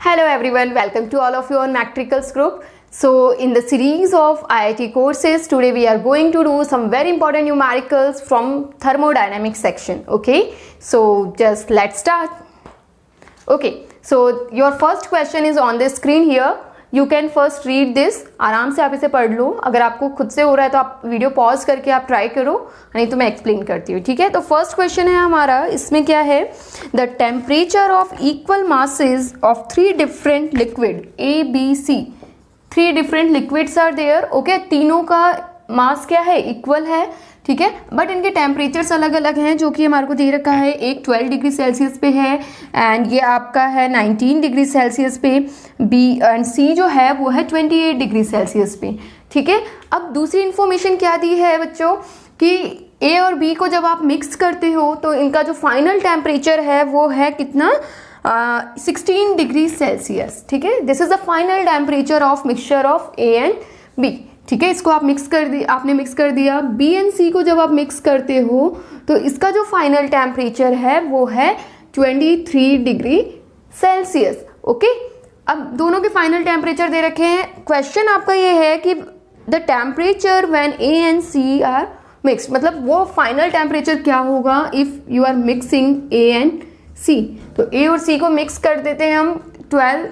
Hello everyone, welcome to all of you on Matricals group. So in the series of IIT courses, today we are going to do some very important numericals from thermodynamics section. Okay, so just let's start. Okay, so your first question is on the screen here. You can first read this. आराम से आप इसे पढ़ लो. अगर आपको खुद से हो रहा है तो आप वीडियो पॉज करके आप ट्राई करो, नहीं तो मैं एक्सप्लेन करती हूँ. ठीक है, तो फर्स्ट क्वेश्चन है हमारा. इसमें क्या है? The temperature of equal masses of 3 different liquid A B C. 3 different liquids are there. Okay, तीनों का मास क्या है? इक्वल है. ठीक है, बट इनके टेम्परेचर्स अलग अलग हैं, जो कि हमारे को दे रखा है. एक 12 डिग्री सेल्सियस पे है एंड ये आपका है 19 डिग्री सेल्सियस पे. बी एंड सी जो है वो है 28 डिग्री सेल्सियस पे. ठीक है, अब दूसरी इन्फॉर्मेशन क्या दी है बच्चों कि ए और बी को जब आप मिक्स करते हो तो इनका जो फाइनल टेम्परेचर है वो है कितना? 16 डिग्री सेल्सियस. ठीक है, this is the final temperature of mixture of A and B. ठीक है, इसको आप आपने मिक्स कर दिया. बी एंड सी को जब आप मिक्स करते हो तो इसका जो फाइनल टेम्परेचर है वो है 23 डिग्री सेल्सियस. ओके, अब दोनों के फाइनल टेम्परेचर दे रखे हैं. क्वेश्चन आपका ये है कि the temperature when A and C are mixed, मतलब वो फाइनल टेम्परेचर क्या होगा if you are mixing A and C. तो ए और सी को मिक्स कर देते हैं हम. 12,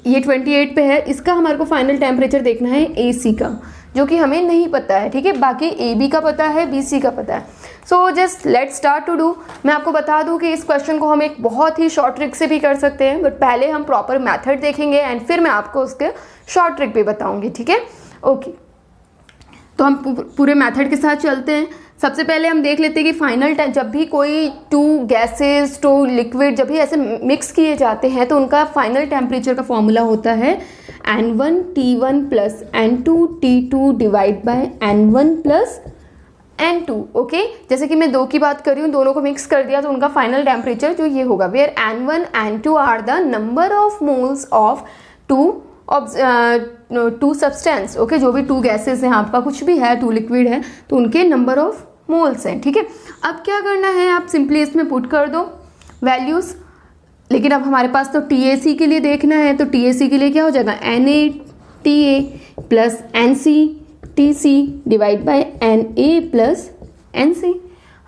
ये 28 पे है. इसका हमारे को फाइनल टेम्परेचर देखना है ए सी का, जो कि हमें नहीं पता है. ठीक है, बाकी ए बी का पता है, बी सी का पता है. So just let's start to do. मैं आपको बता दूं कि इस क्वेश्चन को हम एक बहुत ही शॉर्ट ट्रिक से भी कर सकते हैं, बट पहले हम प्रॉपर मेथड देखेंगे एंड फिर मैं आपको उसके शॉर्ट ट्रिक भी बताऊंगी. ठीक है, ओके, तो हम पूरे मेथड के साथ चलते हैं. सबसे पहले हम देख लेते हैं कि फाइनल जब भी कोई 2 गैसेस 2 लिक्विड जब भी ऐसे मिक्स किए जाते हैं तो उनका फाइनल टेम्परेचर का फॉर्मूला होता है N1 T1 plus N2 T2 divide by N1 plus N2. Okay, जैसे कि मैं 2 की बात कर रही हूँ, दोनों को मिक्स कर दिया तो उनका फाइनल टेम्परेचर जो ये होगा, where N1 N2 are the number of moles of two substance. Okay, जो भी 2 गैसेस हैं आपका, कुछ भी है 2 लिक्विड है तो उनके नंबर ऑफ मोल्स हैं. ठीक है, अब क्या करना है, आप सिंपली इसमें पुट कर दो वैल्यूज़. लेकिन अब हमारे पास तो TAC के लिए देखना है, तो TAC के लिए क्या हो जाएगा? NaTA plus NCTC divide by Na plus NC.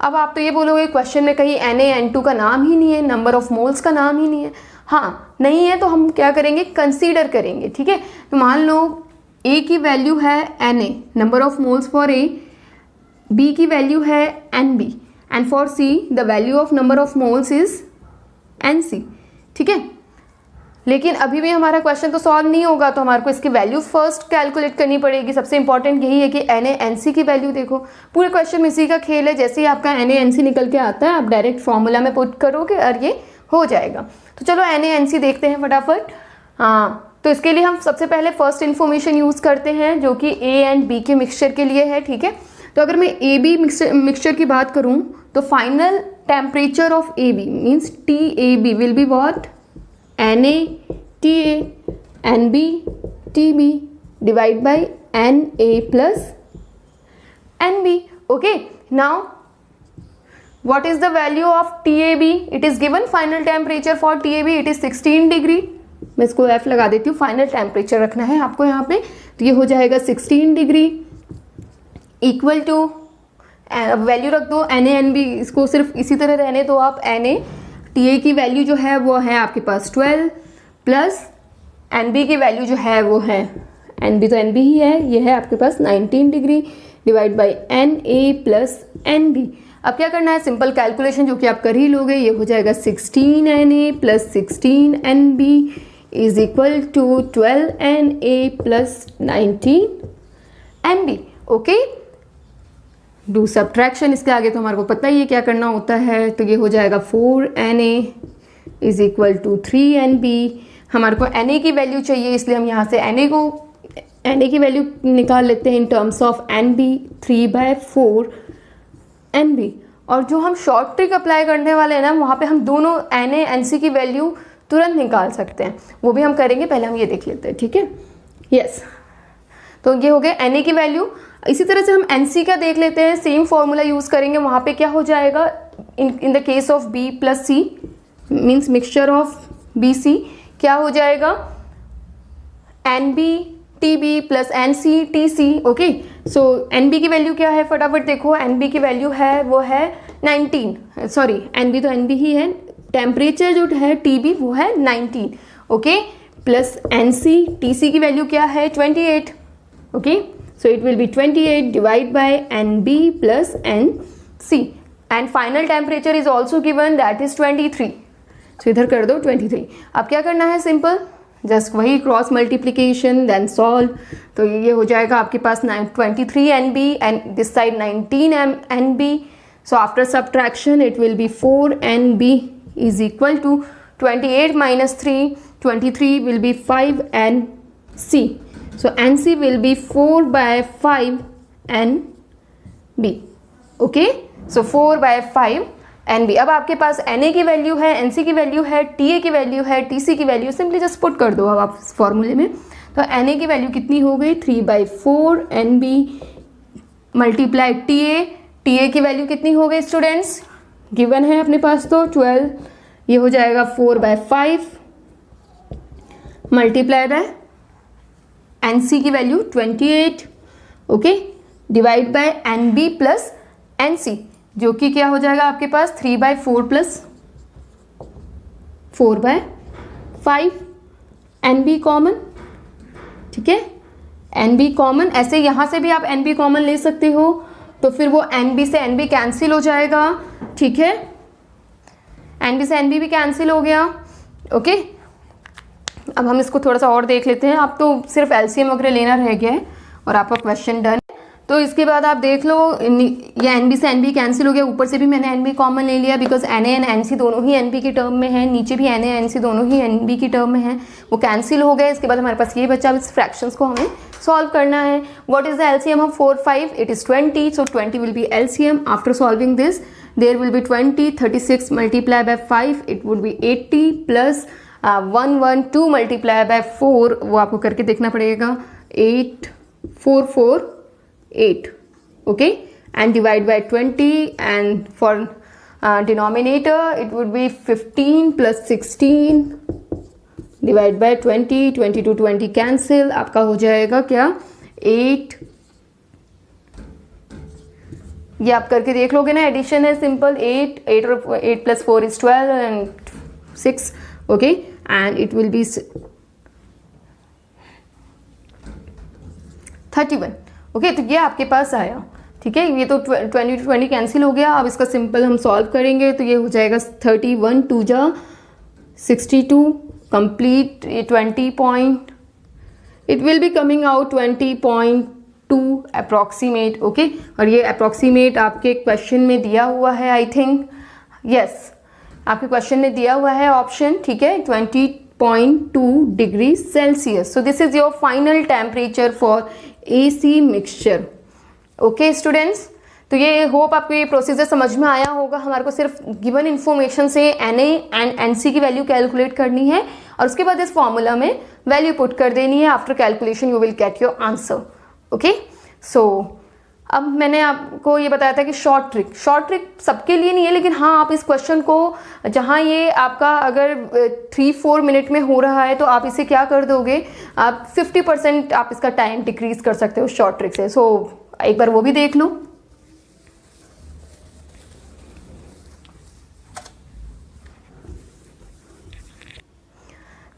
अब आप तो ये बोलोगे क्वेश्चन में कहीं Na N2 का नाम ही नहीं है, नंबर ऑफ मोल्स का नाम ही नहीं है. हाँ, नहीं है तो हम क्या करेंगे? कंसीडर करेंगे. ठीक है, तो मान लो A की वैल्यू है Na, number of moles for A. B की वैल्यू है Nb and for C the value of number of moles is Nc. ठीक है, लेकिन अभी भी हमारा क्वेश्चन तो सॉल्व नहीं होगा, तो हमारे को इसकी वैल्यू फर्स्ट कैलकुलेट करनी पड़ेगी. सबसे इंपॉर्टेंट यही है कि Na-Nc की वैल्यू देखो. पूरे क्वेश्चन में इसी का खेल है. जैसे ही आपका Na-Nc निकल के आता है आप डायरेक्ट फॉर्मूला में पुट करोगे और ये हो जाएगा. तो चलो Na-Nc देखते हैं फटाफट. हाँ, तो इसके लिए हम सबसे पहले फर्स्ट इन्फॉर्मेशन यूज़ करते हैं जो कि A एंड B के मिक्सचर के लिए है. ठीक है, तो अगर मैं AB मिक्सचर की बात करूं तो final temperature of AB means TAB will be what? NaTA NB TB divide by Na plus NB. Okay, now what is the value of TAB? it is given final temperature for TAB, it is 16 degree. मैं इसको F लगा देती हूँ. Final temperature रखना है आपको यहाँ पे, तो ये हो जाएगा 16 डिग्री इक्वल टू वैल्यू रख दो NaNb. इसको सिर्फ इसी तरह रहने दो आप. Ta की वैल्यू जो है वो है आपके पास 12 प्लस Nb की वैल्यू जो है वो है, Nb तो Nb ही है, ये है आपके पास 19 degree divide by Na plus Nb. अब क्या करना है? सिंपल कैलकुलेशन जो कि आप कर ही लोगे. ये हो जाएगा 16 Na plus 16 Nb is equal to 12 Na plus 19 Nb. Okay, do subtraction. इसके आगे तो हमारे को पता ही है क्या करना होता है. तो ये हो जाएगा 4 Na is equal to 3 Nb. हमारे को Na की वैल्यू चाहिए, इसलिए हम यहाँ से Na की वैल्यू निकाल लेते हैं in terms of Nb. 3/4 Nb. और जो हम शॉर्ट ट्रिक अप्लाई करने वाले हैं ना, वहाँ पे हम दोनों Na-Nc की वैल्यू तुरंत निकाल सकते हैं. वो भी हम करेंगे, पहले हम ये देख लेते हैं. ठीक है, यस, तो ये हो गया Na की वैल्यू. इसी तरह से हम Nc का देख लेते हैं. सेम फॉर्मूला यूज़ करेंगे. वहाँ पे क्या हो जाएगा? In the case of B plus C means mixture of BC, क्या हो जाएगा, NB TB plus NC TC। Okay, so NB की वैल्यू क्या है, फटाफट देखो, NB की वैल्यू है वो है 19, सॉरी NB तो NB ही है, टेम्परेचर जो है TB वो है 19। ओके, प्लस NC TC की वैल्यू क्या है 28। Okay, so it will B 28 divide by NB plus NC and final temperature is also given, that is 23। सो इधर कर दो 23। अब क्या करना है, सिंपल जस्ट वही क्रॉस मल्टीप्लीकेशन देन सॉल्व। तो ये हो जाएगा आपके पास 23 NB and this side 19 NB। So after subtraction it will be 4 NB is equal to 28 minus 3, 23 will be 5 NC. So NC will be 4 by 5 NB. Okay, so 4 by 5 NB। अब आपके पास Na की value है, NC की value है, Ta की value है, TC की value, simply just put कर दो अब आप फॉर्मूले में। तो Na की वैल्यू कितनी हो गई 3 by 4 NB मल्टीप्लाई Ta की वैल्यू कितनी हो गई स्टूडेंट्स, गिवन है अपने पास तो 12, ये हो जाएगा 4 by 5 मल्टीप्लाई बाय NC की value 28। Okay, divide by NB plus NC जो कि क्या हो जाएगा आपके पास 3 by 4 plus 4 by 5 NB common. ठीक है, NB कॉमन, ऐसे यहां से भी आप NB कॉमन ले सकते हो, तो फिर वो NB से NB कैंसिल हो जाएगा। ठीक है, NB से NB भी कैंसिल हो गया। ओके, अब हम इसको थोड़ा सा और देख लेते हैं। आप तो सिर्फ LCM वगैरह लेना रह गया है और आपका क्वेश्चन डन। तो इसके बाद आप देख लो, ये NB से NB कैंसिल हो गया, ऊपर से भी मैंने NB कॉमन ले लिया बिकॉज Na एंड NC दोनों ही NB की टर्म में है, नीचे भी Na NC दोनों ही NB की टर्म में है, वो कैंसिल हो गए। इसके बाद हमारे पास ये बचा, इस फ्रैक्शंस को हमें सॉल्व करना है। What is the LCM of 4 5, it is 20, so 20 will be LCM। After solving this there will be 20, 36 multiply by 5, it would be 80 plus 112 multiply by 4, वो आपको करके देखना पड़ेगा, 8 4 4 8। okay, and divide by 20 and for denominator it would be 15 plus 16 divide by 20, 20 to 20 cancel, आपका हो जाएगा क्या 8। ये आप करके देख लोगे ना, एडिशन है simple, 8 plus 4 is 12 and 6। okay, and it will be 31। okay, तो ये आपके पास आया। ठीक है, ये तो 20 to 20 कैंसिल हो गया। अब इसका सिंपल हम सॉल्व करेंगे तो ये हो जाएगा 31 2 जा 62 complete 20 point, it will be coming out 20.2 approximate. Okay, और ये अप्रॉक्सीमेट आपके क्वेश्चन में दिया हुआ है, आई थिंक यस आपके क्वेश्चन में दिया हुआ है ऑप्शन। ठीक है, 20.2 degree Celsius. So this is your final temperature for AC mixture. Okay students, तो ये होप आपको ये प्रोसीजर समझ में आया होगा। हमारे को सिर्फ गिवन इन्फॉर्मेशन से Na एंड NC की वैल्यू कैलकुलेट करनी है और उसके बाद इस फॉर्मूला में वैल्यू पुट कर देनी है। After calculation you will get your answer. Okay, so अब मैंने आपको ये बताया था कि शॉर्ट ट्रिक सबके लिए नहीं है, लेकिन हाँ आप इस क्वेश्चन को जहाँ ये आपका अगर 3-4 मिनट में हो रहा है तो आप इसे क्या कर दोगे, आप 50% आप इसका टाइम डिक्रीज कर सकते हो शॉर्ट ट्रिक से। सो एक बार वो भी देख लो।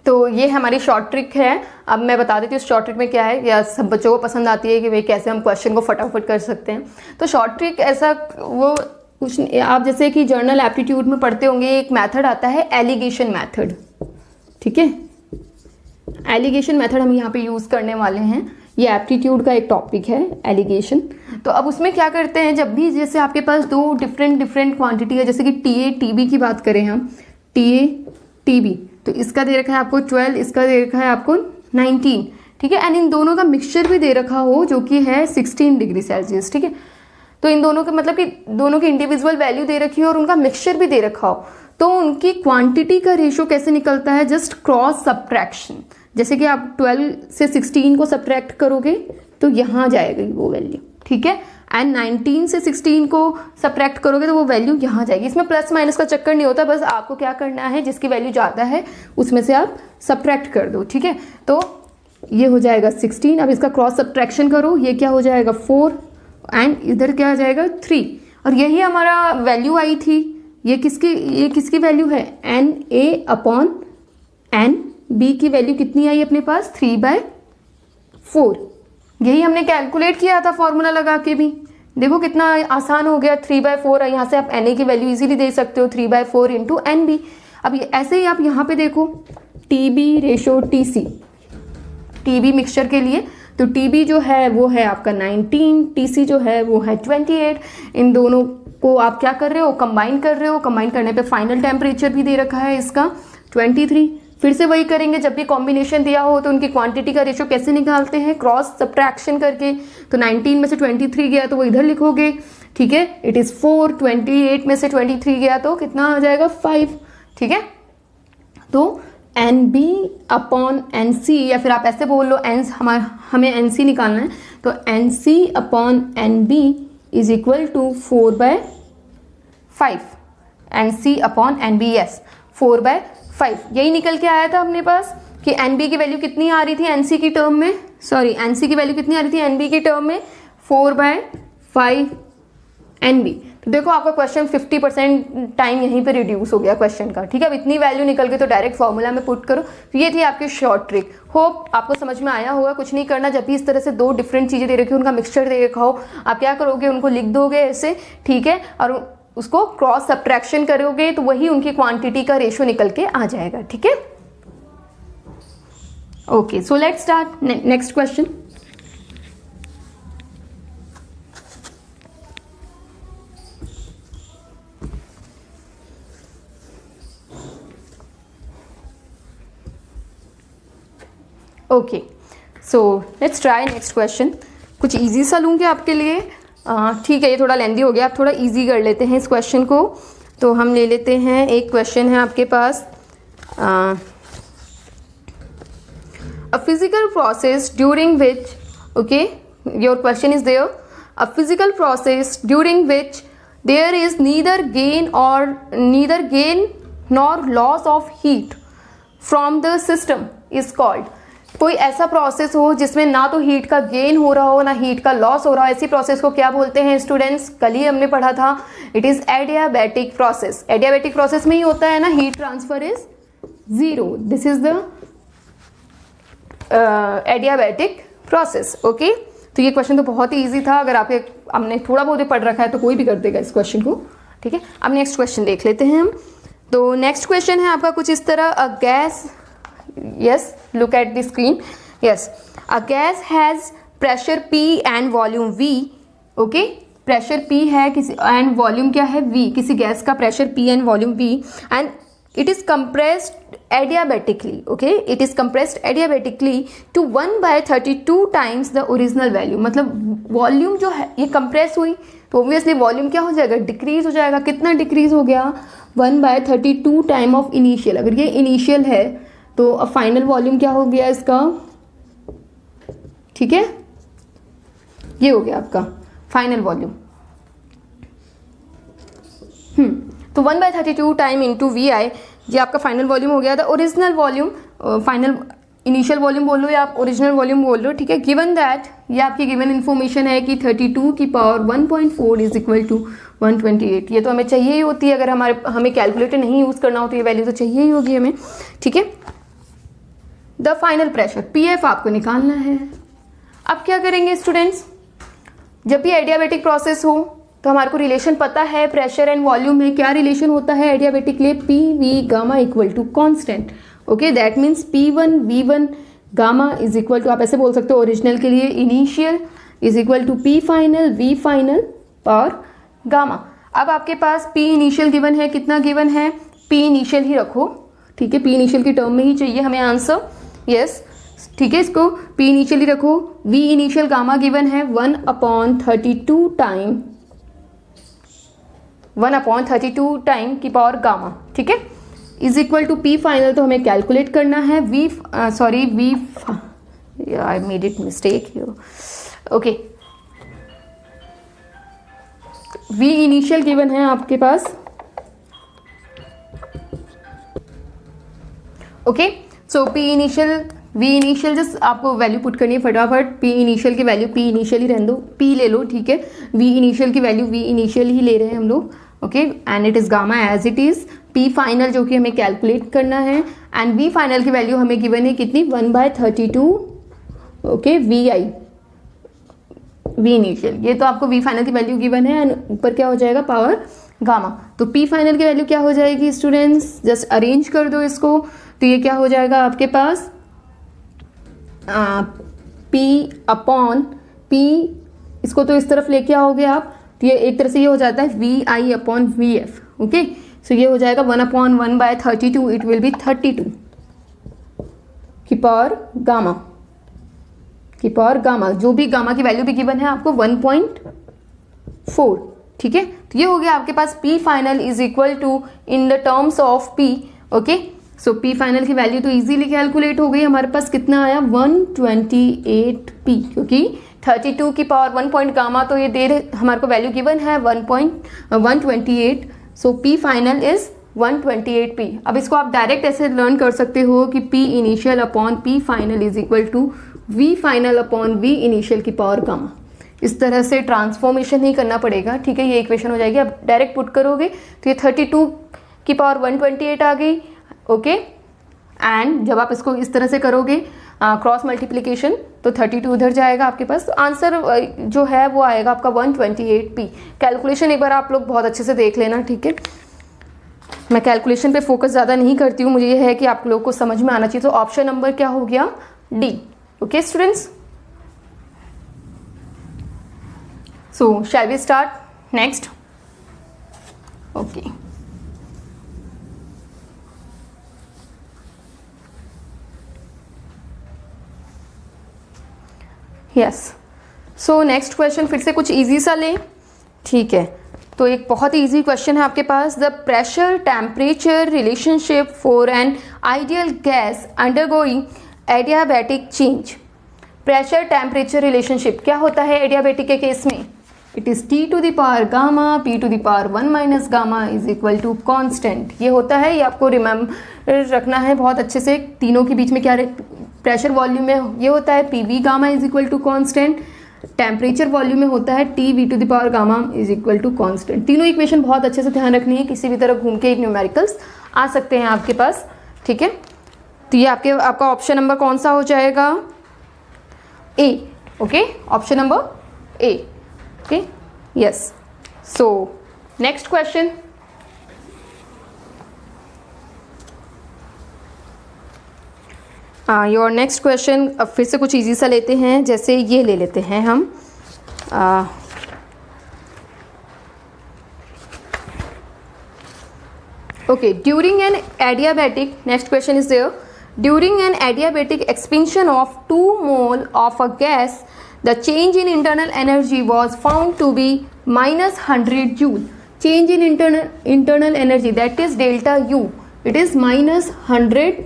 तो ये हमारी शॉर्ट ट्रिक है। अब मैं बता देती हूँ शॉर्ट ट्रिक में क्या है, या सब बच्चों को पसंद आती है कि भाई कैसे हम क्वेश्चन को फटाफट कर सकते हैं। तो शॉर्ट ट्रिक ऐसा वो कुछ, आप जैसे कि जर्नल एप्टीट्यूड में पढ़ते होंगे, एक मेथड आता है एलिगेशन मेथड। ठीक है, एलिगेशन मेथड हम यहाँ पे यूज़ करने वाले हैं। ये एप्टीट्यूड का एक टॉपिक है एलिगेशन। तो अब उसमें क्या करते हैं, जब भी जैसे आपके पास दो डिफरेंट क्वांटिटी है, जैसे कि TA TB की बात करें हम, TA TB, तो इसका दे रखा है आपको 12, इसका दे रखा है आपको 19। ठीक है, एंड इन दोनों का मिक्सचर भी दे रखा हो जो कि है 16 डिग्री सेल्सियस। ठीक है, तो इन दोनों का मतलब कि दोनों की इंडिविजुअल वैल्यू दे रखी हो और उनका मिक्सचर भी दे रखा हो, तो उनकी क्वांटिटी का रेशो कैसे निकलता है, जस्ट क्रॉस सब्ट्रैक्शन। जैसे कि आप 12 से 16 को सब्ट्रैक्ट करोगे तो यहाँ जाएगी वो वैल्यू। ठीक है, एंड 19 से 16 को सब्ट्रैक्ट करोगे तो वो वैल्यू यहाँ जाएगी। इसमें प्लस माइनस का चक्कर नहीं होता, बस आपको क्या करना है, जिसकी वैल्यू ज़्यादा है उसमें से आप सब्ट्रैक्ट कर दो, ठीक है। तो ये हो जाएगा 16, अब इसका क्रॉस सब्ट्रैक्शन करो, ये क्या हो जाएगा 4 एंड इधर क्या आ जाएगा 3, और यही हमारा वैल्यू आई थी। ये किसकी वैल्यू है, N A upon N B की वैल्यू कितनी आई अपने पास 3/4। यही हमने कैलकुलेट किया था फॉर्मूला लगा के भी। देखो कितना आसान हो गया, 3/4। यहाँ से आप एन ए की वैल्यू इजीली दे सकते हो 3/4 इंटू एन बी। अब ऐसे ही आप यहाँ पे देखो T B ratio T C, T B mixture के लिए तो टी बी जो है वो है आपका 19, टी सी जो है वो है 28। इन दोनों को आप क्या कर रहे हो, कंबाइन कर रहे हो। कंबाइन करने पे फाइनल टेम्परेचर भी दे रखा है इसका 23। फिर से वही करेंगे, जब भी कॉम्बिनेशन दिया हो तो उनकी क्वांटिटी का रेशो कैसे निकालते हैं, क्रॉस सब्ट्रैक्शन करके। तो 19 में से 23 गया तो वो इधर लिखोगे, ठीक है। इट इज़ 4, 28 में से 23 गया तो कितना आ जाएगा 5, ठीक है। तो N B upon N C, या फिर आप ऐसे बोल लो हमें एन सी निकालना है, तो N C upon N B is equal to 4/5। N C upon N B, yes 4/5। यही निकल के आया था अपने पास कि एन बी की वैल्यू कितनी आ रही थी एन सी की टर्म में, सॉरी एन सी की वैल्यू कितनी आ रही थी एन बी की टर्म में 4/5 एन बी। तो देखो आपका क्वेश्चन 50% टाइम यहीं पे रिड्यूस हो गया क्वेश्चन का, ठीक है। अब इतनी वैल्यू निकल गई तो डायरेक्ट फॉर्मूला में पुट करो। तो ये थी आपकी शॉर्ट ट्रिक। होप आपको समझ में आया होगा। कुछ नहीं करना, जब भी इस तरह से दो डिफरेंट चीज़ें दे रखी हो, उनका मिक्सचर दे रखा हो, आप क्या करोगे, उनको लिख दोगे ऐसे, ठीक है, और उसको क्रॉस सब्ट्रैक्शन करोगे तो वही उनकी क्वांटिटी का रेशो निकल के आ जाएगा, ठीक है। Okay, so let's start next question. Okay, so let's try next question. कुछ इजी सा लूँगी आपके लिए, ठीक है। ये थोड़ा लेंदी हो गया, आप थोड़ा इजी कर लेते हैं इस क्वेश्चन को। तो हम ले लेते हैं, एक क्वेश्चन है आपके पास, a physical process during which, okay, your question is there, a physical process during which there is neither gain nor loss of heat from the system is called. कोई ऐसा प्रोसेस हो जिसमें ना तो हीट का गेन हो रहा हो ना हीट का लॉस हो रहा हो, ऐसी प्रोसेस को क्या बोलते हैं स्टूडेंट्स? कल ही हमने पढ़ा था, it is adiabatic process. Adiabatic process में ही होता है ना, heat transfer is 0, this is the adiabatic process, okay. तो ये क्वेश्चन तो बहुत ही ईजी था, अगर हमने थोड़ा बहुत पढ़ रखा है तो कोई भी कर देगा इस क्वेश्चन को, ठीक है। अब नेक्स्ट क्वेश्चन देख लेते हैं हम। तो नेक्स्ट क्वेश्चन है आपका कुछ इस तरह, a gas, yes, look at the screen, yes, a gas has pressure P and volume V, okay, pressure P है किसी and volume क्या है V, किसी गैस का pressure P and volume V and it is compressed adiabatically, okay, it is compressed adiabatically to 1/32 times the original value। मतलब volume जो है ये कंप्रेस हुई तो ऑब्वियसली वॉल्यूम क्या हो जाएगा, डिक्रीज हो जाएगा। कितना डिक्रीज हो गया, 1/32 टाइम ऑफ इनिशियल। अगर ये इनिशियल है तो अब फाइनल वॉल्यूम क्या हो गया इसका, ठीक है, ये हो गया आपका फाइनल वॉल्यूम। तो 1/32 टाइम इंटू वी आई, ये आपका फाइनल वॉल्यूम हो गया था। Original volume, final initial volume बोल लो या आप ओरिजिनल वॉल्यूम बोल लो, ठीक है। गिवन दैट, ये आपकी गिवन इन्फॉर्मेशन है कि 32 की पावर 1.4 इज इक्वल टू 128। ये तो हमें चाहिए ही होती है, अगर हमें कैलकुलेटर नहीं यूज़ करना हो तो ये वैल्यू तो चाहिए ही होगी हमें, ठीक है। द फाइनल प्रेशर PF आपको निकालना है। अब क्या करेंगे स्टूडेंट्स, जब भी एडियाबैटिक प्रोसेस हो तो हमारे को रिलेशन पता है प्रेशर एंड वॉल्यूम में। क्या रिलेशन होता है एडियाबैटिक लिए, PV gamma equal to constant, okay. That means P1 V1 gamma is equal to, आप ऐसे बोल सकते हो ओरिजिनल के लिए initial is equal to P final V final power gamma. अब आपके पास P इनिशियल गिवन है, कितना गिवन है, P इनिशियल ही रखो, ठीक है। P इनिशियल की टर्म में ही चाहिए हमें आंसर, यस, ठीक है। इसको P इनिशियली रखो। V इनिशियल गामा गिवन है 1/32 टाइम, 1/32 टाइम की पावर गामा, ठीक है, is equal to P final. तो हमें कैलकुलेट करना है V, I made it mistake here, okay. V initial given है आपके पास, okay. So P initial, V initial just आपको वैल्यू पुट करनी है फटाफट। P इनिशियल की वैल्यू, P इनिशियल ही रहने दो, P ले लो, ठीक है। V इनिशियल की वैल्यू V इनिशियल ही ले रहे हैं हम लोग, okay. And it is gamma as it is. P final जो कि हमें कैलकुलेट करना है, एंड V फाइनल की वैल्यू हमें गिवन है कितनी, 1/32, ओके। V इनिशियल, ये तो आपको V फाइनल की वैल्यू गिवन है, एंड ऊपर क्या हो जाएगा, पावर गामा। तो P फाइनल की वैल्यू क्या हो जाएगी स्टूडेंट्स, जस्ट अरेंज कर दो इसको। तो ये क्या हो जाएगा आपके पास, P अपॉन P, इसको तो इस तरफ लेके आओगे आप, तो ये एक तरह से ये हो जाता है VI अपॉन VF, ओके। सो ये हो जाएगा 1/1/32, इट विल बी 32 की पावर गामा, की पावर गामा। जो भी गामा की वैल्यू भी गिवन है आपको 1.4, ठीक है। तो ये हो गया आपके पास P final is equal to in the terms of P, okay. So P final की वैल्यू तो इजीली कैलकुलेट हो गई, हमारे पास कितना आया, 128P, क्योंकि 32 की पावर 1 पॉइंट गामा, तो ये दे रहे हमारे को वैल्यू गिवन है 128। सो P फाइनल इज 128P। अब इसको आप डायरेक्ट ऐसे लर्न कर सकते हो कि P initial upon P final is equal to V final upon V initial की पावर गामा। इस तरह से ट्रांसफॉर्मेशन नहीं करना पड़ेगा, ठीक है। ये इक्वेशन हो जाएगी, अब डायरेक्ट पुट करोगे तो ये 32 की पावर 128 आ गई, ओके। एंड जब आप इसको इस तरह से करोगे क्रॉस मल्टीप्लिकेशन, तो 32 उधर जाएगा आपके पास, तो आंसर जो है वो आएगा आपका 128P। कैलकुलेशन एक बार आप लोग बहुत अच्छे से देख लेना, ठीक है। मैं कैलकुलेशन पे फोकस ज़्यादा नहीं करती हूँ, मुझे ये है कि आप लोग को समझ में आना चाहिए। तो ऑप्शन नंबर क्या हो गया, D, okay students. So shall we start next, okay. Yes, so next question फिर से कुछ इजी सा लें, ठीक है। तो एक बहुत ही इजी क्वेश्चन है आपके पास, the pressure temperature relationship for an ideal gas undergoing adiabatic change. Pressure temperature relationship क्या होता है एडियाबैटिक के केस में, it is T to the power gamma P to the power 1 minus gamma is equal to constant. ये होता है, ये आपको रिमेम्बर रखना है बहुत अच्छे से। तीनों के बीच में क्या प्रेशर वॉल्यूम में ये होता है PV gamma is equal to constant, temperature volume में होता है TV to the power gamma is equal to constant. तीनों इक्वेशन बहुत अच्छे से ध्यान रखनी है, किसी भी तरह घूम के न्यूमेरिकल्स आ सकते हैं आपके पास, ठीक है। तो ये आपका ऑप्शन नंबर कौन सा हो जाएगा, A, okay. Option number A, okay, yes. So next question, your next question. अब फिर से कुछ इजी सा लेते हैं, जैसे ये ले लेते हैं हम, okay. During an adiabatic, next question is there, during an adiabatic expansion of 2 mole of a gas the change in internal energy was found to be minus 100 joule. Change in internal energy, that is delta U, it is minus 100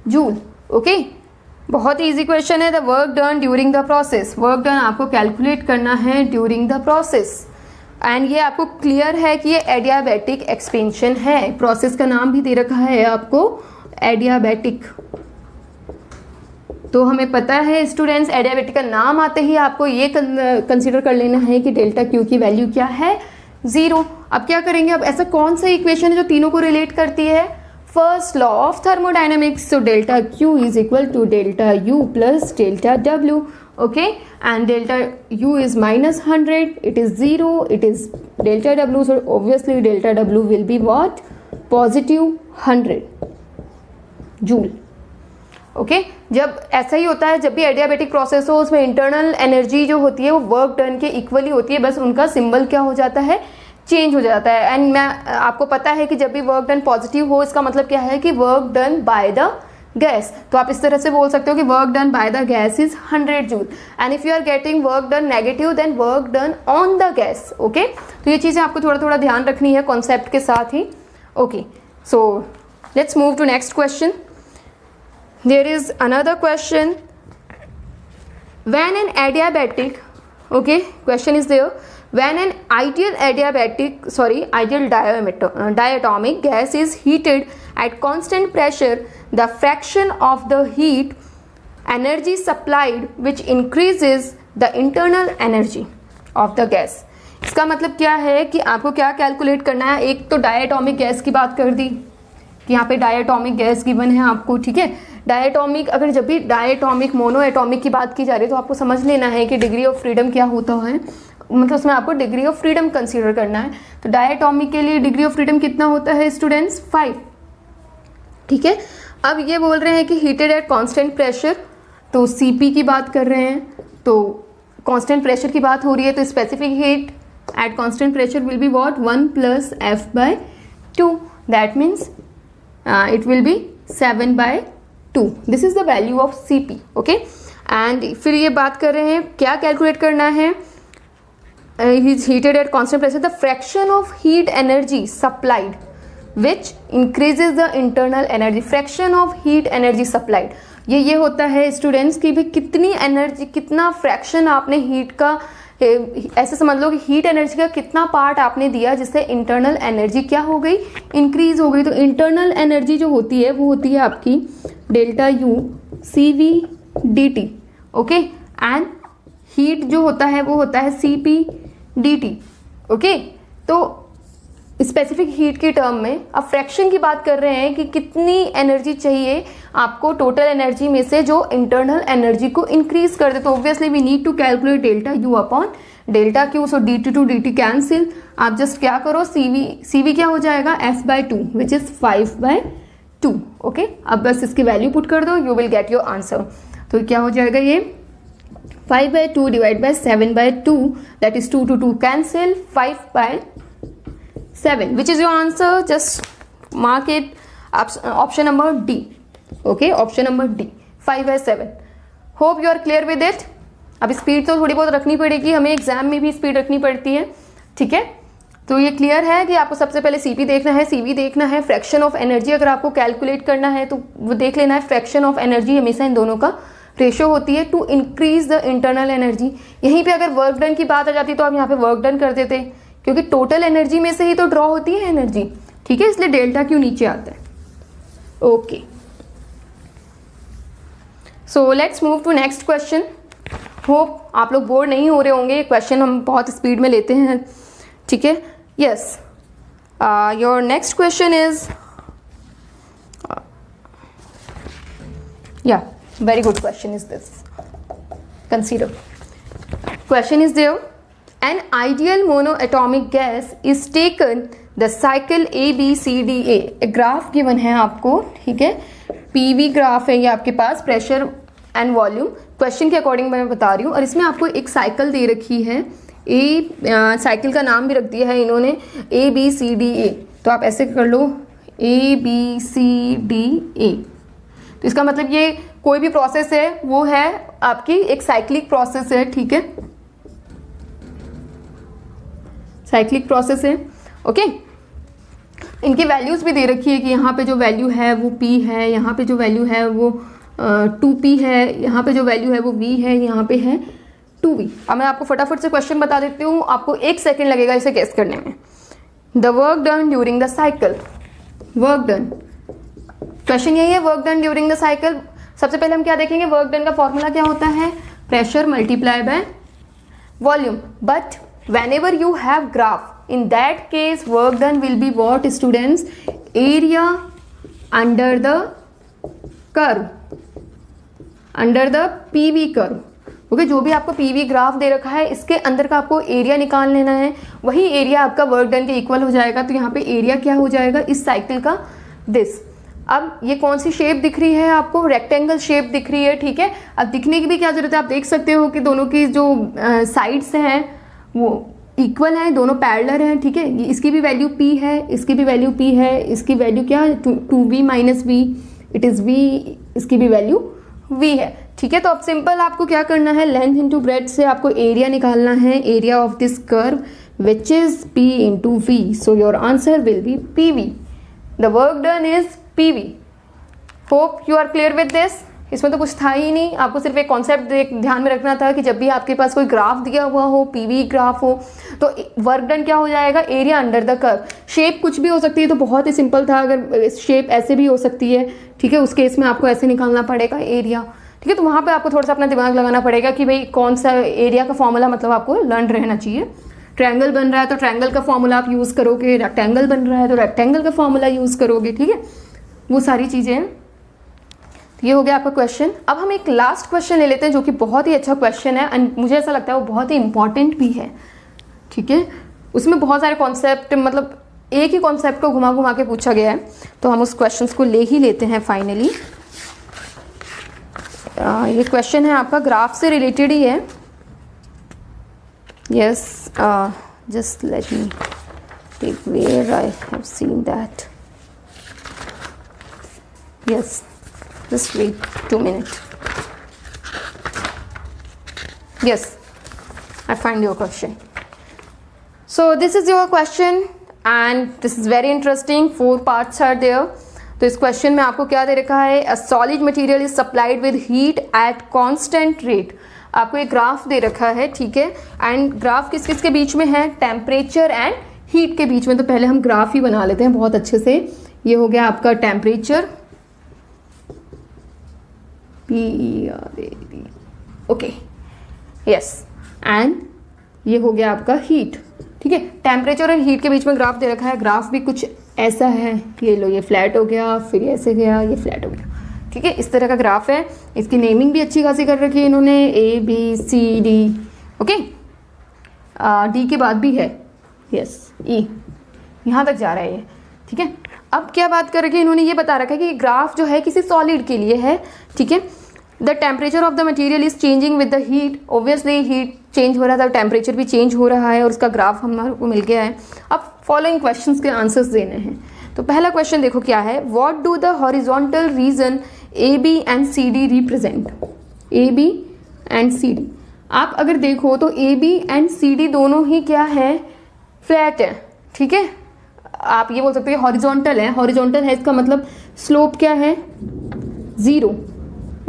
joule, okay। बहुत easy question है। The work done during the process, work done आपको calculate करना है during the process, and ये आपको clear है कि ये एडियाबैटिक एक्सपेंशन है। प्रोसेस का नाम भी दे रखा है आपको एडियाबैटिक। तो हमें पता है स्टूडेंट्स, एडियाबैटिक का नाम आते ही आपको ये कंसीडर कर लेना है कि डेल्टा क्यू की वैल्यू क्या है, 0। अब क्या करेंगे, अब ऐसा कौन सा इक्वेशन है जो तीनों को रिलेट करती है, first law of thermodynamics. So delta Q is equal to delta U plus delta W, okay. And delta U is minus 100, it is 0, it is delta W, so obviously delta W will be what, positive 100 joule, okay. जब ऐसा ही होता है, जब भी adiabatic process हो उसमें internal energy जो होती है वो वर्क डन के इक्वली होती है, बस उनका सिंबल क्या हो जाता है, चेंज हो जाता है। एंड मैं आपको पता है कि जब भी वर्क डन पॉजिटिव हो इसका मतलब क्या है कि work done by the gas. तो आप इस तरह से बोल सकते हो कि work done by the gas is 100 joule, and if you are getting work done negative then work done on the gas, okay. तो ये चीज़ें आपको थोड़ा थोड़ा ध्यान रखनी है कॉन्सेप्ट के साथ ही, okay. So let's move to next question. There is another question, when an adiabatic Okay, question is there. When an ideal diatomic gas is heated at constant pressure, the fraction of the heat energy supplied which increases the internal energy of the gas. इसका मतलब क्या है कि आपको क्या calculate करना है. एक तो डायटोमिक गैस की बात कर दी कि यहाँ पे डायटोमिक गैस गिवन है आपको, ठीक है. डायटोमिक, अगर जब भी डायटोमिक मोनो एटोमिक की बात की जा रही है तो आपको समझ लेना है कि डिग्री ऑफ फ्रीडम क्या होता है, मतलब उसमें आपको डिग्री ऑफ फ्रीडम कंसीडर करना है. तो डायटोमिक के लिए डिग्री ऑफ फ्रीडम कितना होता है स्टूडेंट्स? 5. ठीक है. अब ये बोल रहे हैं कि हीटेड एट कांस्टेंट प्रेशर, तो CP की बात कर रहे हैं, तो कांस्टेंट प्रेशर की बात हो रही है, तो specific heat at constant pressure will be what? 1 + F/2. That means it will be 7/2. This is the value of CP. Okay. And फिर ये बात कर रहे हैं क्या कैलकुलेट करना है. is heated at constant pressure, the fraction of heat energy supplied which increases the internal energy. fraction of heat energy supplied, ये होता है स्टूडेंट्स कि भाई कितनी एनर्जी, कितना फ्रैक्शन आपने हीट का, ऐसे समझ लो कि हीट एनर्जी का कितना पार्ट आपने दिया जिससे इंटरनल एनर्जी क्या हो गई? इंक्रीज हो गई. तो इंटरनल एनर्जी जो होती है वो होती है आपकी ΔU CV dt. Okay. And heat जो होता है वो होता है CP dt. ओके. तो स्पेसिफिक हीट की टर्म में अब फ्रैक्शन की बात कर रहे हैं कि कितनी एनर्जी चाहिए आपको टोटल एनर्जी में से जो इंटरनल एनर्जी को इंक्रीज कर दे. तो obviously we need to calculate ΔU upon ΔQ. So dt to dt cancel. आप जस्ट क्या करो, CV क्या हो जाएगा? F/2 which is 5/2. ओके. अब बस इसकी वैल्यू पुट कर दो, you will get your answer. तो क्या हो जाएगा ये 5/2 divide by 7/2, that is 2 to 2 cancel, 5/7 which is your answer. Just mark it option number D. Okay. Option number D 5/7. Hope you are clear with it. अब speed तो थोड़ी बहुत रखनी पड़ेगी, हमें एग्जाम में भी स्पीड रखनी पड़ती है. ठीक है. तो ये क्लियर है कि आपको सबसे पहले CP देखना है, CV देखना है, फ्रैक्शन ऑफ एनर्जी अगर आपको कैलकुलेट करना है तो वो देख लेना है. फ्रैक्शन ऑफ एनर्जी हमेशा इन दोनों का रेशियो होती है to increase the internal energy. यहीं पे अगर वर्क डन की बात आ जाती तो आप यहाँ पे वर्क डन कर देते, क्योंकि टोटल एनर्जी में से ही तो ड्रॉ होती है एनर्जी. ठीक है. इसलिए ΔQ नीचे आता है. Okay. So let's move to next question. Hope आप लोग बोर नहीं हो रहे होंगे, क्वेश्चन हम बहुत स्पीड में लेते हैं. ठीक है. Yes. Your next question is very good question is this. Consider. Question is there. An ideal monoatomic gas is taken the cycle ABCDA. एक ग्राफ गिवन है आपको. ठीक है. PV ग्राफ है ये आपके पास, प्रेशर एंड वॉल्यूम. क्वेश्चन के according मैं बता रही हूँ. और इसमें आपको एक साइकिल दे रखी है. साइकिल का नाम भी रख दिया है इन्होंने ABCDA. तो आप ऐसे कर लो ABCDA. तो इसका मतलब ये कोई भी प्रोसेस है वो है आपकी एक साइक्लिक प्रोसेस है. ठीक है. साइक्लिक प्रोसेस है. ओके. इनकी वैल्यूज भी दे रखी है कि यहाँ पे जो वैल्यू है वो P है, यहाँ पे जो वैल्यू है वो 2P है, यहाँ पे जो वैल्यू है वो V है, यहाँ पे है 2V. अब मैं आपको फटाफट से क्वेश्चन बता देती हूँ, आपको 1 सेकेंड लगेगा इसे गेस करने में. The work done during the cycle. Work done, question यही है, work done during the cycle. सबसे पहले हम क्या देखेंगे, वर्क डन का फॉर्मूला क्या होता है? Pressure multiply by volume. But whenever you have graph, in that case work done will be what students? Area under the curve, under the PV curve. Okay. जो भी आपको PV ग्राफ दे रखा है इसके अंदर का आपको एरिया निकाल लेना है, वही एरिया आपका वर्क डन के इक्वल हो जाएगा. तो यहाँ पे एरिया क्या हो जाएगा इस साइकिल का? दिस. अब ये कौन सी शेप दिख रही है आपको? रेक्टेंगल शेप दिख रही है. ठीक है. अब दिखने की भी क्या जरूरत है, आप देख सकते हो कि दोनों की जो साइड्स हैं वो इक्वल है, दोनों पैरेलल हैं. ठीक है. इसकी भी वैल्यू P है, इसकी भी वैल्यू P है, इसकी वैल्यू क्या है 2V minus V, it is V, इसकी भी वैल्यू V है. ठीक है. तो अब सिंपल आपको क्या करना है, लेंथ इंटू ब्रेड्थ से आपको एरिया निकालना है. Area of this curve which is P into V. So your answer will be PV. The work done is PV. Hope you are clear with this. इसमें तो कुछ था ही नहीं। आपको सिर्फ एक कॉन्सेप्ट ध्यान में रखना था कि जब भी आपके पास कोई ग्राफ दिया हुआ हो, पीवी ग्राफ हो, तो वर्क डन क्या हो जाएगा, area under the curve. Shape कुछ भी हो सकती है, तो बहुत ही सिंपल था। अगर शेप ऐसे भी हो सकती है, ठीक है, उस केस में आपको ऐसे निकालना पड़ेगा एरिया, ठीक है। तो वहाँ पे आपको थोड़ा सा अपना दिमाग लगाना पड़ेगा कि भाई कौन सा एरिया का फॉर्मूला मतलब आपको लर्न रहना चाहिए। ट्रायंगल बन रहा है तो ट्रायंगल का फॉर्मूला आप यूज़ करोगे, रेक्टेंगल बन रहा है तो रेक्टेंगल का फॉर्मूला यूज़ करोगे, ठीक है, वो सारी चीज़ें हैं। ये हो गया आपका क्वेश्चन। अब हम एक लास्ट क्वेश्चन ले लेते हैं जो कि बहुत ही अच्छा क्वेश्चन है एंड मुझे ऐसा लगता है वो बहुत ही इंपॉर्टेंट भी है, ठीक है। उसमें बहुत सारे कॉन्सेप्ट, मतलब एक ही कॉन्सेप्ट को घुमा घुमा के पूछा गया है, तो हम उस क्वेश्चन को ले ही लेते हैं फाइनली। ये क्वेश्चन है आपका ग्राफ से रिलेटेड ही है। Yes, just let me take where I have seen that. Yes, just wait 2 minutes. Yes, I find your question. So this is your question and this is very interesting. 4 parts are there. तो इस question में आपको क्या दे रखा है, a solid material is supplied with heat at constant rate. आपको एक graph दे रखा है, ठीक है, एंड ग्राफ किस किस के बीच में है, टेम्परेचर एंड हीट के बीच में। तो पहले हम ग्राफ ही बना लेते हैं बहुत अच्छे से। ये हो गया आपका temperature, PERAD, okay, yes, and ये हो गया आपका हीट, ठीक है। टेम्परेचर और हीट के बीच में ग्राफ दे रखा है। ग्राफ भी कुछ ऐसा है, ये लो, ये फ्लैट हो गया, फिर ऐसे गया, ये फ्लैट हो गया, ठीक है, इस तरह का ग्राफ है। इसकी नेमिंग भी अच्छी खासी कर रखी है इन्होंने, ABCD, ओके, डी के बाद भी है, यस, E, यहाँ तक जा रहा है ये, ठीक है। अब क्या बात कर रखी है इन्होंने, ये बता रखा है कि ग्राफ जो है किसी सॉलिड के लिए है, ठीक है। The temperature of the material is changing with the heat, obviously heat change हो रहा था, टेम्परेचर भी चेंज हो रहा है और उसका ग्राफ हमारे को मिल गया है। अब फॉलोइंग क्वेश्चंस के आंसर्स देने हैं। तो पहला क्वेश्चन देखो क्या है, what do the horizontal region AB and CD represent. AB and CD, आप अगर देखो तो AB एंड CD दोनों ही क्या है, फ्लैट है, ठीक है। आप ये बोल सकते हैं हॉरिजॉन्टल है, हॉरिजॉन्टल है इसका मतलब स्लोप क्या है, 0,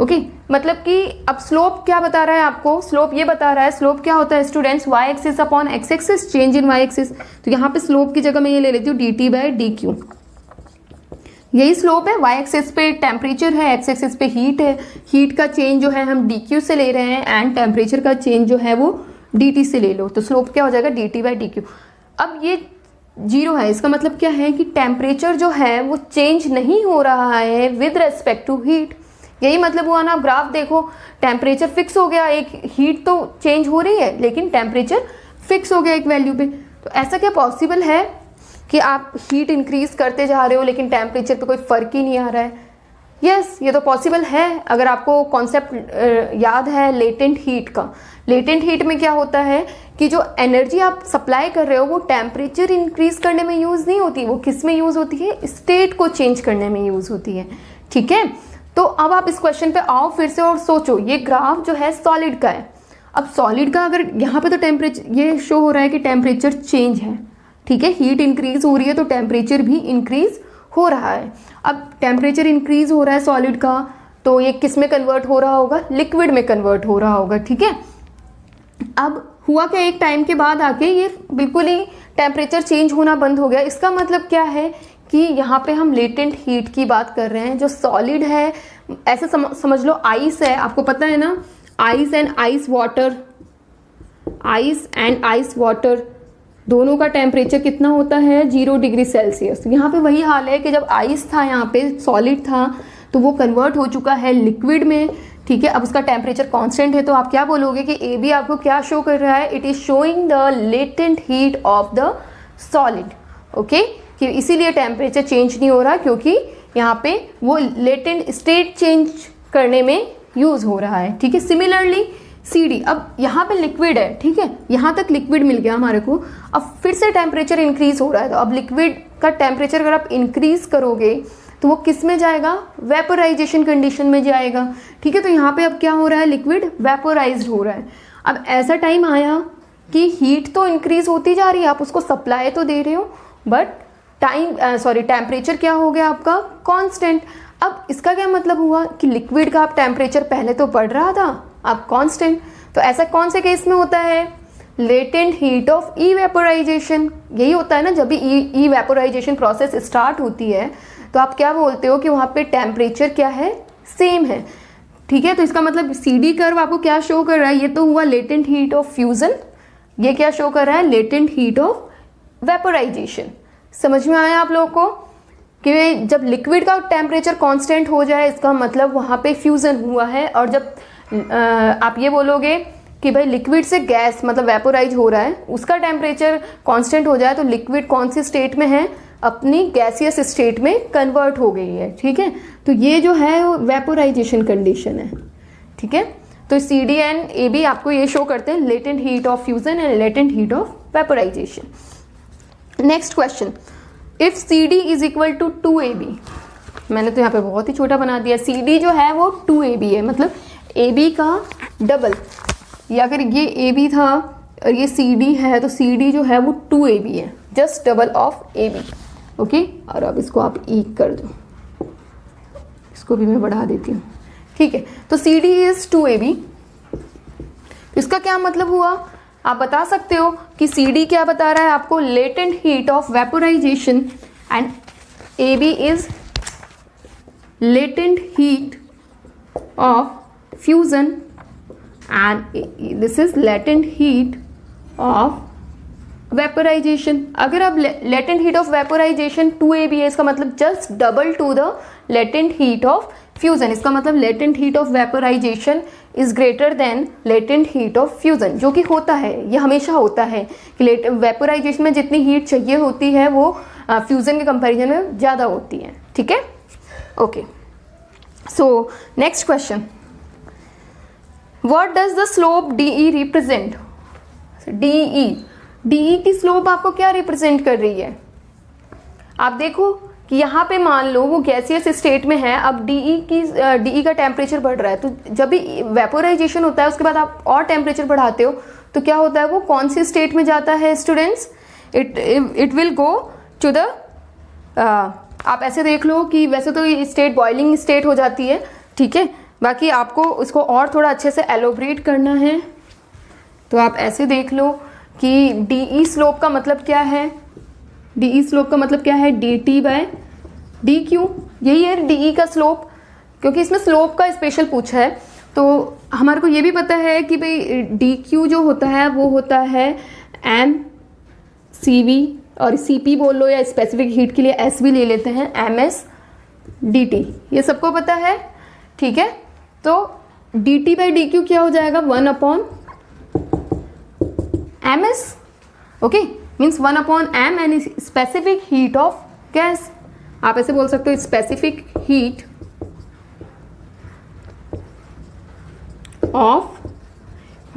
ओके। मतलब कि अब स्लोप क्या बता रहा है आपको, स्लोप ये बता रहा है, स्लोप क्या होता है students, y axis upon x axis, change in y axis. तो यहाँ पे स्लोप की जगह मैं ये ले लेती हूँ dt/dq, यही स्लोप है। y एक्सिस पे टेम्परेचर है, x एक्सिस पे हीट है, हीट का चेंज जो है हम dq से ले रहे हैं एंड टेम्परेचर का चेंज जो है वो dt से ले लो, तो स्लोप क्या हो जाएगा dt/dq। अब ये 0 है, इसका मतलब क्या है कि टेम्परेचर जो है वो चेंज नहीं हो रहा है विद रेस्पेक्ट टू हीट। यही मतलब हुआ ना, आप ग्राफ देखो, टेम्परेचर फिक्स हो गया, एक हीट तो चेंज हो रही है लेकिन टेम्परेचर फिक्स हो गया एक वैल्यू पे। तो ऐसा क्या पॉसिबल है कि आप हीट इंक्रीज करते जा रहे हो लेकिन टेम्परेचर पे कोई फर्क ही नहीं आ रहा है? यस, ये तो पॉसिबल है। अगर आपको कॉन्सेप्ट याद है लेटेंट हीट का, लेटेंट हीट में क्या होता है कि जो एनर्जी आप सप्लाई कर रहे हो वो टेम्परेचर इंक्रीज करने में यूज़ नहीं होती, वो किस में यूज़ होती है, स्टेट को चेंज करने में यूज़ होती है, ठीक है। तो अब आप इस क्वेश्चन पे आओ फिर से और सोचो, ये ग्राफ जो है सॉलिड का है। अब सॉलिड का अगर यहाँ पे तो टेम्परेचर ये शो हो रहा है कि टेम्परेचर चेंज है, ठीक है, हीट इंक्रीज हो रही है तो टेम्परेचर भी इंक्रीज हो रहा है। अब टेम्परेचर इंक्रीज हो रहा है सॉलिड का, तो ये किस में कन्वर्ट हो रहा होगा, लिक्विड में कन्वर्ट हो रहा होगा, ठीक है। अब हुआ क्या, एक टाइम के बाद आके ये बिल्कुल ही टेम्परेचर चेंज होना बंद हो गया। इसका मतलब क्या है कि यहाँ पे हम लेटेंट हीट की बात कर रहे हैं। जो सॉलिड है ऐसे समझ लो आइस है, आपको पता है ना, ice and ice water, ice and ice water दोनों का टेम्परेचर कितना होता है, 0 डिग्री सेल्सियस। यहाँ पे वही हाल है कि जब आइस था यहाँ पे सॉलिड था तो वो कन्वर्ट हो चुका है लिक्विड में, ठीक है। अब उसका टेम्परेचर कांस्टेंट है, तो आप क्या बोलोगे कि ए बी आपको क्या शो कर रहा है, it is showing the latent heat of the solid, okay, कि इसीलिए टेम्परेचर चेंज नहीं हो रहा क्योंकि यहाँ पे वो लेटेंट स्टेट चेंज करने में यूज हो रहा है, ठीक है। सिमिलरली सी डी, अब यहाँ पे लिक्विड है, ठीक है, यहाँ तक लिक्विड मिल गया हमारे को, अब फिर से टेम्परेचर इंक्रीज हो रहा है, तो अब लिक्विड का टेम्परेचर अगर आप इंक्रीज करोगे तो वो किस में जाएगा, वेपोराइजेशन कंडीशन में जाएगा, ठीक है। तो यहाँ पे अब क्या हो रहा है, लिक्विड वेपोराइज्ड हो रहा है। अब ऐसा टाइम आया कि हीट तो इंक्रीज होती जा रही है, आप उसको सप्लाई तो दे रहे हो, बट टेम्परेचर क्या हो गया आपका, कांस्टेंट। अब इसका क्या मतलब हुआ कि लिक्विड का आप टेम्परेचर पहले तो बढ़ रहा था अब कांस्टेंट, तो ऐसा कौन से केस में होता है? Latent heat of evaporization. यही होता है ना, जब भी इवेपोराइजेशन प्रोसेस स्टार्ट होती है तो आप क्या बोलते हो कि वहाँ पे टेम्परेचर क्या है? सेम है। ठीक है, तो इसका मतलब CD कर्व आपको क्या शो कर रहा है? ये तो हुआ लेटेंट हीट ऑफ फ्यूजन, ये क्या शो कर रहा है? Latent heat of vaporisation. समझ में आया आप लोगों को कि जब लिक्विड का टेम्परेचर कांस्टेंट हो जाए इसका मतलब वहाँ पे फ्यूजन हुआ है, और जब आप ये बोलोगे कि भाई लिक्विड से गैस मतलब वेपोराइज हो रहा है, उसका टेम्परेचर कांस्टेंट हो जाए तो लिक्विड कौन सी स्टेट में है? अपनी गैसियस स्टेट में कन्वर्ट हो गई है। ठीक है, तो ये जो है वो वेपोराइजेशन कंडीशन है। ठीक है, तो CD एंड AB आपको ये शो करते हैं latent heat of fusion and latent heat of vaporisation. Next question, if CD is equal to 2AB, मैंने तो यहाँ पे बहुत ही छोटा बना दिया। CD जो है वो 2AB है, मतलब AB का डबल, या अगर ये AB था और ये CD है तो CD जो है वो 2AB है, just double of AB। Okay, और अब इसको आप E कर दो, इसको भी मैं बढ़ा देती हूँ। ठीक है, तो CD इज 2AB। इसका क्या मतलब हुआ? आप बता सकते हो कि CD क्या बता रहा है आपको? Latent heat of vaporisation, and AB is latent heat of fusion, and this is latent heat of vaporisation. अगर अब latent heat of vaporisation 2AB है, इसका मतलब just double two the latent heat of fusion. इसका मतलब latent heat of vaporisation is greater than latent heat of fusion, जो कि होता है, ये हमेशा होता है कि वेपोराइजेशन में जितनी हीट चाहिए होती है वो फ्यूजन के कंपैरिजन में ज़्यादा होती है। ठीक है, okay. So next question, what does the slope DE represent? DE की स्लोप आपको क्या रिप्रेजेंट कर रही है? आप देखो कि यहाँ पे मान लो वो गैसियस स्टेट में है, अब DE का टेम्परेचर बढ़ रहा है, तो जब भी वेपोराइजेशन होता है उसके बाद आप और टेम्परेचर बढ़ाते हो तो क्या होता है? वो कौन सी स्टेट में जाता है students? It will go to the, आप ऐसे देख लो कि वैसे तो ये स्टेट बॉइलिंग स्टेट हो जाती है। ठीक है, बाकी आपको उसको और थोड़ा अच्छे से एलोबरेट करना है, तो आप ऐसे देख लो कि DE स्लोप का मतलब क्या है? DE स्लोप का मतलब क्या है? DT बाय DQ, यही है DE का स्लोप, क्योंकि इसमें स्लोप का स्पेशल पूछा है। तो हमारे को ये भी पता है कि भाई DQ जो होता है वो होता है mCV, और CP बोल लो, या स्पेसिफिक हीट के लिए S भी ले लेते हैं, MS DT, ये सबको पता है। ठीक है, तो DT बाई DQ क्या हो जाएगा? 1/MS। Okay, means 1/m and specific heat of gas. आप ऐसे बोल सकते हो स्पेसिफिक हीट ऑफ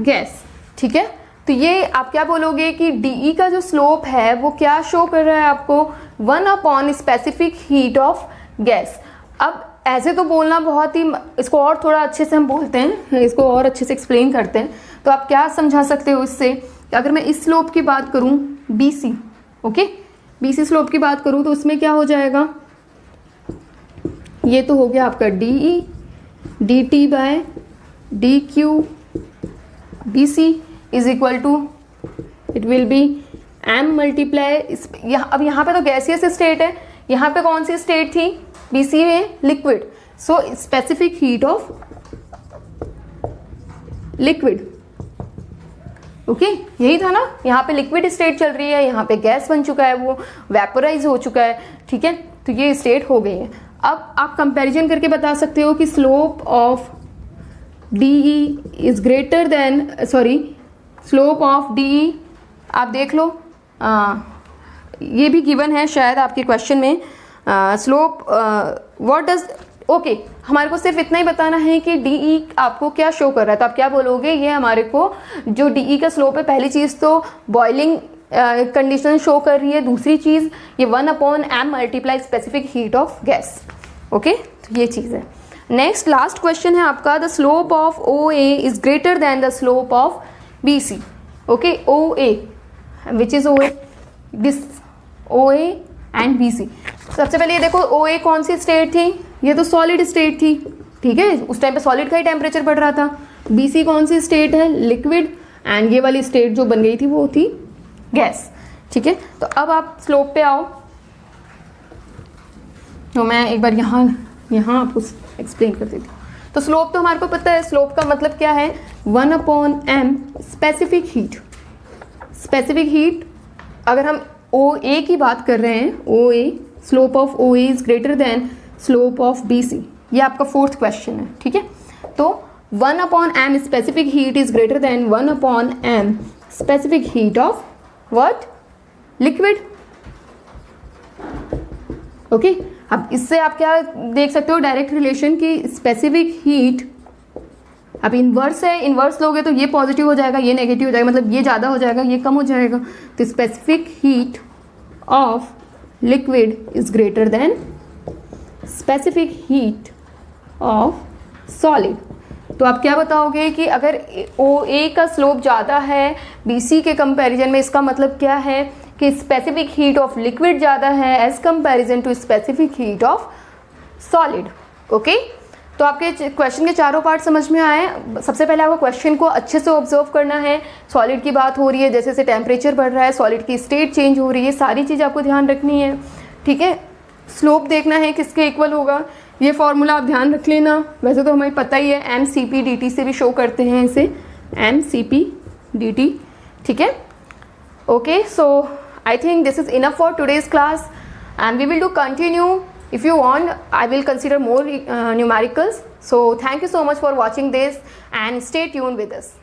गैस। ठीक है, तो ये आप क्या बोलोगे कि DE का जो स्लोप है वो क्या शो कर रहा है आपको? 1/, स्पेसिफिक हीट ऑफ गैस। अब ऐसे तो बोलना बहुत ही, इसको और थोड़ा अच्छे से हम बोलते हैं, इसको और अच्छे से एक्सप्लेन करते हैं। तो आप क्या समझा सकते हो इससे? अगर मैं इस स्लोप की बात करूं BC, ओके, BC स्लोप की बात करूं तो उसमें क्या हो जाएगा? ये तो हो गया आपका DE, DT by DQ, BC is equal to, it will be M multiply, अब यहाँ पे तो गैसियस स्टेट है, यहाँ पे कौन सी स्टेट थी? BC में liquid, so specific heat of liquid. Okay, यही था ना, यहाँ पे लिक्विड स्टेट चल रही है, यहाँ पे गैस बन चुका है, वो वेपोराइज हो चुका है। ठीक है, तो ये स्टेट हो गई है। अब आप कंपैरिजन करके बता सकते हो कि slope of DE is greater than, sorry, slope of DE आप देख लो, ये भी गिवन है शायद आपके क्वेश्चन में। स्लोप व्हाट डज, ओके, हमारे को सिर्फ इतना ही बताना है कि DE आपको क्या शो कर रहा है। तो आप क्या बोलोगे? ये हमारे को जो DE का स्लोप है, पहली चीज़ तो बॉइलिंग कंडीशन शो कर रही है, दूसरी चीज़ ये 1/m multiply specific heat of gas. Okay, तो ये चीज़ है। नेक्स्ट लास्ट क्वेश्चन है आपका, the slope of OA is greater than the slope of BC। Okay, OA, which is OA? This OA and BC। सबसे पहले ये देखो OA कौन सी स्टेट थी? ये तो सॉलिड स्टेट थी, ठीक है, उस टाइम पे सॉलिड का ही टेम्परेचर बढ़ रहा था। BC कौन सी स्टेट है, लिक्विड, एंड ये वाली स्टेट जो बन गई थी वो थी गैस, ठीक है। तो अब आप स्लोप पे आओ, तो मैं एक बार यहाँ आपको एक्सप्लेन कर देती हूँ। तो स्लोप तो हमारे को पता है, स्लोप का मतलब क्या है, 1/m specific heat. Specific heat अगर हम OA की बात कर रहे हैं, OA, slope of OA is greater than slope of BC, ये आपका 4th क्वेश्चन है, ठीक है। तो 1/m specific heat is greater than 1/m specific heat of what, liquid, okay. अब इससे आप क्या देख सकते हो, डायरेक्ट रिलेशन की स्पेसिफिक हीट, अब इन्वर्स है, इन्वर्स लोगे तो ये पॉजिटिव हो जाएगा, ये नेगेटिव हो जाएगा, मतलब ये ज़्यादा हो जाएगा, ये कम हो जाएगा। तो specific heat of liquid is greater than specific heat of solid. तो आप क्या बताओगे कि अगर OA का स्लोप ज़्यादा है BC के कंपैरिजन में, इसका मतलब क्या है कि स्पेसिफिक हीट ऑफ लिक्विड ज़्यादा है as comparison to specific heat of solid, okay. तो आपके क्वेश्चन के चारों पार्ट समझ में आए। सबसे पहले आपको क्वेश्चन को अच्छे से ऑब्जर्व करना है, सॉलिड की बात हो रही है, जैसे जैसे टेम्परेचर बढ़ रहा है सॉलिड की स्टेट चेंज हो रही है, सारी चीज़ आपको ध्यान रखनी है, ठीक है। स्लोप देखना है किसके इक्वल होगा, ये फॉर्मूला आप ध्यान रख लेना, वैसे तो हमें पता ही है, mCp/dt से भी शो करते हैं इसे, mCp/dt, ठीक है, okay. So I think this is enough for today's class, and we will do continue. If you want, I will consider more numericals. So thank you so much for watching this, and stay tuned with us.